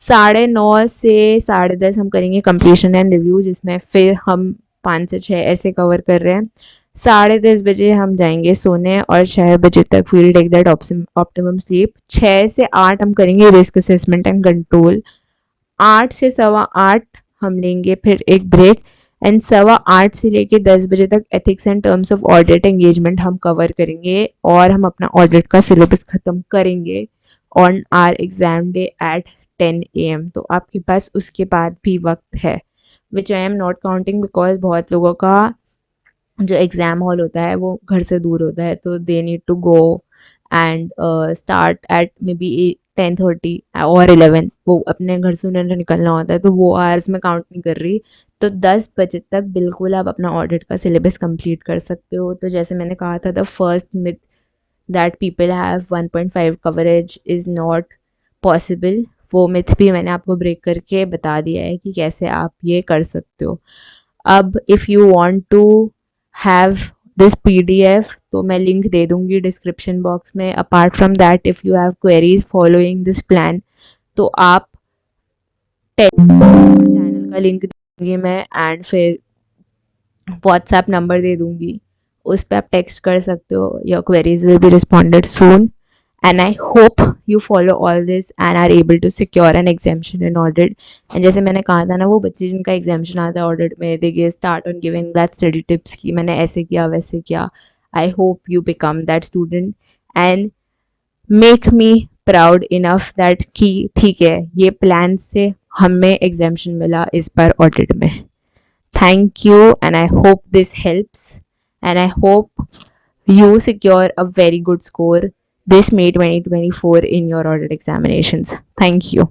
9:30 से 10:30 हम करेंगे कंप्लीशन एंड रिव्यू, जिसमें फिर हम 5 से 6 ऐसे कवर कर रहे हैं। 10:30 बजे हम जाएंगे सोने और 6 बजे तक we'll take that optimum sleep. 6 से 8 हम करेंगे रिस्क असेसमेंट एंड कंट्रोल। 8 से 8:15 हम लेंगे फिर एक ब्रेक एंड 8:15 से लेके 10 बजे तक ethics and terms of audit engagement हम कवर करेंगे और हम अपना ऑडिट का सिलेबस ख़त्म करेंगे on our exam day at 10 AM। तो आपके पास उसके बाद भी वक्त है, which I am not counting because बहुत लोगों का जो एग्ज़ाम हॉल होता है वो घर से दूर होता है, तो they need to go and start at maybe 10:30 और 11, वो अपने घर से उन्हें निकलना होता है, तो वो आवर्स में काउंट नहीं कर रही। तो 10 बजे तक बिल्कुल आप अपना ऑडिट का सिलेबस कंप्लीट कर सकते हो। तो जैसे मैंने कहा था, the first myth that people have 1.5 coverage is not possible, वो मिथ भी मैंने आपको ब्रेक करके बता दिया है कि कैसे आप ये कर सकते हो। अब if you want to have this PDF तो मैं लिंक दे दूंगी डिस्क्रिप्शन बॉक्स में। Apart from that, if you have queries following this plan तो आप चैनल का लिंक दूंगी मैं एंड फिर व्हाट्सएप नंबर दे दूंगी, उस पर आप टेक्स्ट कर सकते हो। Your queries will be responded soon and I hope you follow all this and are able to secure an exemption in audit। and जैसे मैंने कहा था ना, वो बच्चे जिनका एग्जामेशन आता है ऑडिट में, they get start on giving that study tips कि मैंने ऐसे किया वैसे किया। I hope you become that student and make me proud enough that कि ठीक है, ये प्लान से हमें एग्जामेशन मिला इस बार ऑडिट में। Thank you and I hope this helps and I hope you secure a very good score this May 2024 in your audit examinations. Thank you.